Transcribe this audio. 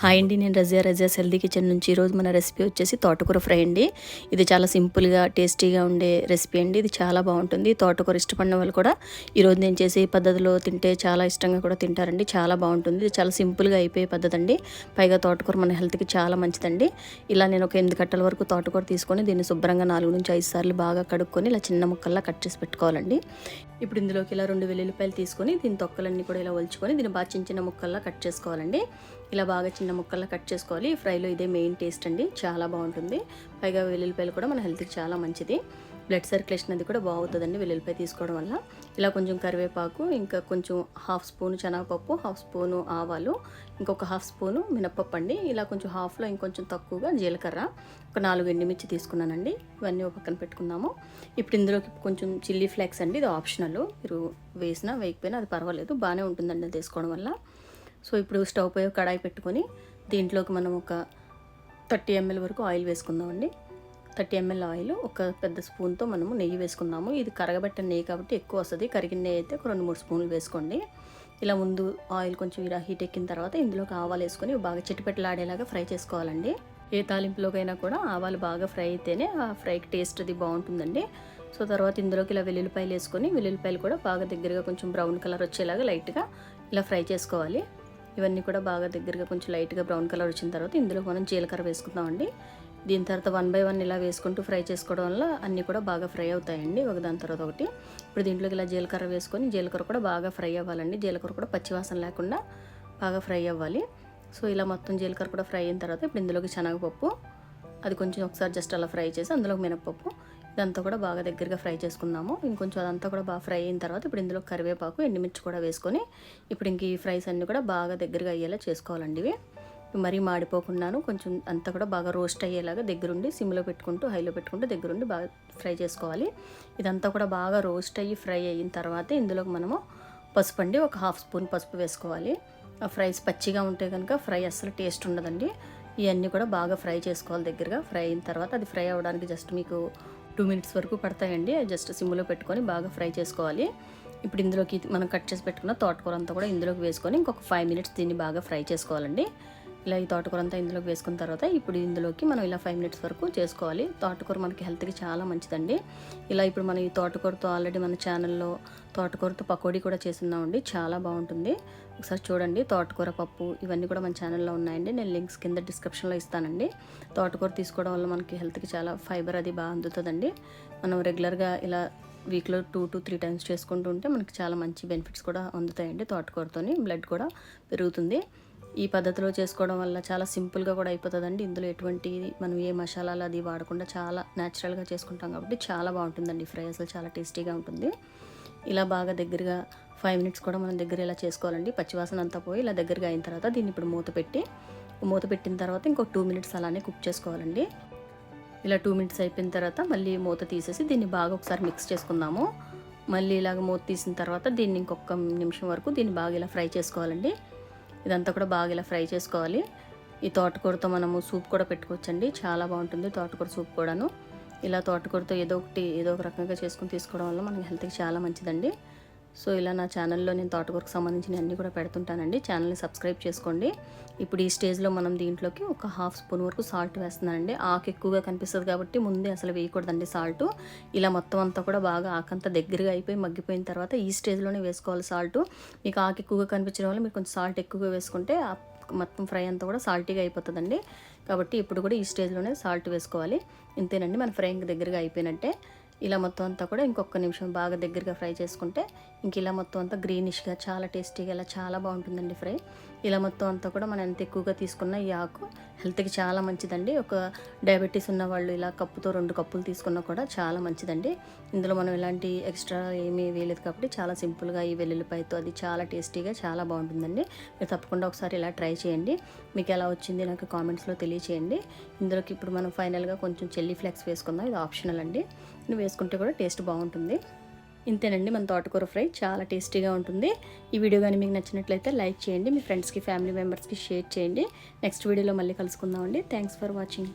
Hi అండి, నేను Razia's healthy kitchen నుంచి. ఈరోజు మన రెసిపీ వచ్చేసి తోటకూర ఫ్రై అండి. ఇది చాలా సింపుల్గా టేస్టీగా ఉండే రెసిపీ అండి. ఇది చాలా బాగుంటుంది. తోటకూర ఇష్టపడిన వాళ్ళు కూడా ఈరోజు నేను చేసే పద్ధతిలో తింటే చాలా ఇష్టంగా కూడా తింటారండి. చాలా బాగుంటుంది. ఇది చాలా సింపుల్గా అయిపోయే పద్ధతి అండి. పైగా తోటకూర మన హెల్త్కి చాలా మంచిదండి. ఇలా నేను ఒక 8 కట్టల వరకు తోటకూర తీసుకొని దీన్ని శుభ్రంగా 4 నుంచి 5 సార్లు బాగా కడుక్కొని ఇలా చిన్న ముక్కల్లా కట్ చేసి పెట్టుకోవాలండి. ఇప్పుడు ఇందులోకి ఇలా 2 వెల్లుల్లిపాయలు తీసుకొని దీని తొక్కలన్నీ కూడా ఇలా ఒలుచుకొని దీన్ని బాగా చిన్న చిన్న ముక్కల్లా కట్ చేసుకోవాలండి. ఇలా బాగా చిన్న ముక్కల్లా కట్ చేసుకోవాలి. ఈ ఫ్రైలో ఇదే మెయిన్ టేస్ట్ అండి. చాలా బాగుంటుంది. పైగా వెల్లుల్లిపాయలు కూడా మన హెల్త్కి చాలా మంచిది. బ్లడ్ సర్క్యులేషన్ అది కూడా బాగుతుందండి వెల్లుల్లిపాయ తీసుకోవడం వల్ల. ఇలా కొంచెం కరివేపాకు, ఇంకా కొంచెం 1/2 స్పూను శనగపప్పు, 1/2 స్పూను ఆవాలు, ఇంకొక 1/2 స్పూను మినప్పప్పు అండి. ఇలా కొంచెం హాఫ్లో ఇంకొంచెం తక్కువగా జీలకర్ర, ఒక 4 ఎండుమిర్చి తీసుకున్నానండి. ఇవన్నీ ఒక పక్కన పెట్టుకుందాము. ఇప్పుడు ఇందులోకి కొంచెం చిల్లీ ఫ్లేక్స్ అండి. ఇది ఆప్షనల్, మీరు వేసినా వేయకపోయినా అది పర్వాలేదు, బాగానే ఉంటుందండి అది తీసుకోవడం వల్ల. సో ఇప్పుడు స్టవ్ పై కడాయి పెట్టుకొని దీంట్లోకి మనం ఒక 30 ml వరకు ఆయిల్ వేసుకుందామండి. 30 ml ఆయిల్, ఒక పెద్ద స్పూన్తో మనము నెయ్యి వేసుకుందాము. ఇది కరగబెట్టిన నెయ్యి కాబట్టి ఎక్కువ వస్తుంది. కరిగిన నెయ్యి అయితే ఒక 2-3 స్పూన్లు వేసుకోండి. ఇలా ముందు ఆయిల్ కొంచెం ఇలా హీట్ ఎక్కిన తర్వాత ఇందులోకి ఆవాలు వేసుకొని బాగా చిటిపెట్టలాడేలాగా ఫ్రై చేసుకోవాలండి. ఏ తాలింపులోకైనా కూడా ఆవాలు బాగా ఫ్రై అయితేనే ఆ ఫ్రైకి టేస్ట్ అది బాగుంటుందండి. సో తర్వాత ఇందులోకి ఇలా వెల్లుల్లిపాయలు వేసుకొని వెల్లుల్లిపాయలు కూడా బాగా దగ్గరగా కొంచెం బ్రౌన్ కలర్ వచ్చేలాగా లైట్గా ఇలా ఫ్రై చేసుకోవాలి. ఇవన్నీ కూడా బాగా దగ్గరగా కొంచెం లైట్గా బ్రౌన్ కలర్ వచ్చిన తర్వాత ఇందులో మనం జీలకర్ర వేసుకుందామండి. దీని తర్వాత 1 by 1 ఇలా వేసుకుంటూ ఫ్రై చేసుకోవడం వల్ల అన్నీ కూడా బాగా ఫ్రై అవుతాయండి ఒకదాని తర్వాత ఒకటి. ఇప్పుడు దీంట్లోకి ఇలా జీలకర్ర వేసుకొని జీలకర్ర కూడా బాగా ఫ్రై అవ్వాలండి. జీలకర్ర కూడా పచ్చివాసన లేకుండా బాగా ఫ్రై అవ్వాలి. సో ఇలా మొత్తం జీలకర్ర కూడా ఫ్రై అయిన తర్వాత ఇప్పుడు ఇందులోకి శనగపప్పు, అది కొంచెం ఒకసారి జస్ట్ అలా ఫ్రై చేసి అందులోకి మినప్పప్పు, ఇదంతా కూడా బాగా దగ్గరగా ఫ్రై చేసుకుందాము. ఇంకొంచెం అదంతా కూడా బాగా ఫ్రై అయిన తర్వాత ఇప్పుడు ఇందులో కరివేపాకు, ఎండుమిర్చి కూడా వేసుకొని ఇప్పుడు ఇంక ఈ ఫ్రైస్ అన్నీ కూడా బాగా దగ్గరగా అయ్యేలా చేసుకోవాలండి. ఇవి మరీ మాడిపోకుండాను కొంచెం అంతా కూడా బాగా రోస్ట్ అయ్యేలాగా దగ్గరుండి సిమ్లో పెట్టుకుంటూ హైలో పెట్టుకుంటూ దగ్గరుండి బాగా ఫ్రై చేసుకోవాలి. ఇదంతా కూడా బాగా రోస్ట్ అయ్యి ఫ్రై అయిన తర్వాత ఇందులోకి మనము పసుపు అండి, ఒక 1/2 స్పూన్ పసుపు వేసుకోవాలి. ఆ ఫ్రైస్ పచ్చిగా ఉంటే కనుక ఫ్రై అస్సలు టేస్ట్ ఉండదండి. ఇవన్నీ కూడా బాగా ఫ్రై చేసుకోవాలి. దగ్గరగా ఫ్రై అయిన తర్వాత అది ఫ్రై అవ్వడానికి జస్ట్ మీకు 2 minutes వరకు పడతాయండి. జస్ట్ సిమ్లో పెట్టుకొని బాగా ఫ్రై చేసుకోవాలి. ఇప్పుడు ఇందులోకి మనం కట్ చేసి పెట్టుకున్న తోటకూర అంతా కూడా ఇందులోకి వేసుకొని ఇంకొక 5 minutes దీన్ని బాగా ఫ్రై చేసుకోవాలండి. ఇలా ఈ తోటకూర అంతా ఇందులోకి వేసుకున్న తర్వాత ఇప్పుడు ఇందులోకి మనం ఇలా 5 minutes వరకు చేసుకోవాలి. తోటకూర మనకి హెల్త్కి చాలా మంచిదండి. ఇలా ఇప్పుడు మనం ఈ తోటకూరతో ఆల్రెడీ మన ఛానల్లో తోటకూరతో పకోడీ కూడా చేస్తున్నామండి. చాలా బాగుంటుంది. ఒకసారి చూడండి. తోటకూర పప్పు ఇవన్నీ కూడా మన ఛానల్లో ఉన్నాయండి. నేను లింక్స్ కింద డిస్క్రిప్షన్లో ఇస్తానండి. తోటకూర తీసుకోవడం వల్ల మనకి హెల్త్కి చాలా ఫైబర్ అది బాగా అందుతుందండి. మనం రెగ్యులర్గా ఇలా వీక్లో 2 to 3 times చేసుకుంటూ ఉంటే మనకి చాలా మంచి బెనిఫిట్స్ కూడా అందుతాయండి. తోటకూరతోని బ్లడ్ కూడా పెరుగుతుంది. ఈ పద్ధతిలో చేసుకోవడం వల్ల చాలా సింపుల్గా కూడా అయిపోతుందండి. ఇందులో ఎటువంటి మనం ఏ మసాలాలు అది వాడకుండా చాలా న్యాచురల్గా చేసుకుంటాం కాబట్టి చాలా బాగుంటుందండి. ఫ్రై అసలు చాలా టేస్టీగా ఉంటుంది. ఇలా బాగా దగ్గరగా 5 minutes కూడా మనం దగ్గర ఇలా చేసుకోవాలండి. పచ్చివాసన అంతా పోయి ఇలా దగ్గరగా అయిన తర్వాత దీన్ని ఇప్పుడు మూత పెట్టిన తర్వాత ఇంకో 2 minutes అలానే కుక్ చేసుకోవాలండి. ఇలా 2 minutes అయిపోయిన తర్వాత మళ్ళీ మూత తీసేసి దీన్ని బాగా ఒకసారి మిక్స్ చేసుకుందాము. మళ్ళీ ఇలాగ మూత తీసిన తర్వాత దీన్ని ఇంకొక నిమిషం వరకు దీన్ని బాగా ఇలా ఫ్రై చేసుకోవాలండి. ఇదంతా కూడా బాగా ఇలా ఫ్రై చేసుకోవాలి. ఈ తోటకూరతో మనము సూప్ కూడా పెట్టుకోవచ్చండి. చాలా బాగుంటుంది తోటకూర సూప్ కూడాను. ఇలా తోటకూరతో ఏదో ఒక రకంగా చేసుకుని తీసుకోవడం వల్ల మనకి హెల్త్కి చాలా మంచిదండి. సో ఇలా నా ఛానల్లో నేను తోటకూరకు సంబంధించిన అన్నీ కూడా పెడుతుంటానండి. ఛానల్ని సబ్స్క్రైబ్ చేసుకోండి. ఇప్పుడు ఈ స్టేజ్లో మనం దీంట్లోకి ఒక 1/2 స్పూన్ వరకు సాల్ట్ వేస్తున్నానండి. ఆకు ఎక్కువగా కనిపిస్తుంది కాబట్టి ముందే అసలు వేయకూడదండి సాల్ట్. ఇలా మొత్తం అంతా కూడా బాగా ఆకంతా దగ్గరగా అయిపోయి మగ్గిపోయిన తర్వాత ఈ స్టేజ్లోనే వేసుకోవాలి సాల్ట్. మీకు ఆకు ఎక్కువగా కనిపించడం వల్ల మీరు కొంచెం సాల్ట్ ఎక్కువగా వేసుకుంటే మొత్తం ఫ్రై అంతా కూడా సాల్టీగా అయిపోతుందండి. కాబట్టి ఇప్పుడు కూడా ఈ స్టేజ్లోనే సాల్ట్ వేసుకోవాలి. ఇంతేనండి, మన ఫ్రై ఇంక దగ్గరగా అయిపోయినట్టే. ఇలా మొత్తం అంతా కూడా ఇంకొక నిమిషం బాగా దగ్గరగా ఫ్రై చేసుకుంటే ఇంక ఇలా మొత్తం అంతా గ్రీనిష్గా చాలా టేస్టీగా ఇలా చాలా బాగుంటుందండి ఫ్రై. ఇలా మొత్తం అంతా కూడా మనం ఎంత ఎక్కువగా తీసుకున్న ఈ ఆకు హెల్త్కి చాలా మంచిదండి. ఒక డయాబెటీస్ ఉన్న వాళ్ళు ఇలా కప్పుతో 2 కప్పులు తీసుకున్నా కూడా చాలా మంచిదండి. ఇందులో మనం ఎలాంటి ఎక్స్ట్రా ఏమీ వేయలేదు కాబట్టి చాలా సింపుల్గా ఈ వెల్లుల్లిపాయతో అది చాలా టేస్టీగా చాలా బాగుంటుందండి. మీరు తప్పకుండా ఒకసారి ఇలా ట్రై చేయండి. మీకు ఎలా వచ్చింది నాకు కామెంట్స్లో తెలియచేయండి. ఇందులోకి ఇప్పుడు మనం ఫైనల్గా కొంచెం చిల్లీ ఫ్లేక్స్ వేసుకుందాం. ఇది ఆప్షనల్ అండి. వేసుకుంటే కూడా టేస్ట్ బాగుంటుంది. ఇంతేనండి, మన తోటకూర ఫ్రై చాలా టేస్టీగా ఉంటుంది. ఈ వీడియో కానీ మీకు నచ్చినట్లయితే లైక్ చేయండి. మీ ఫ్రెండ్స్కి ఫ్యామిలీ మెంబర్స్కి షేర్ చేయండి. నెక్స్ట్ వీడియోలో మళ్ళీ కలుసుకుందామండి. Thanks for watching.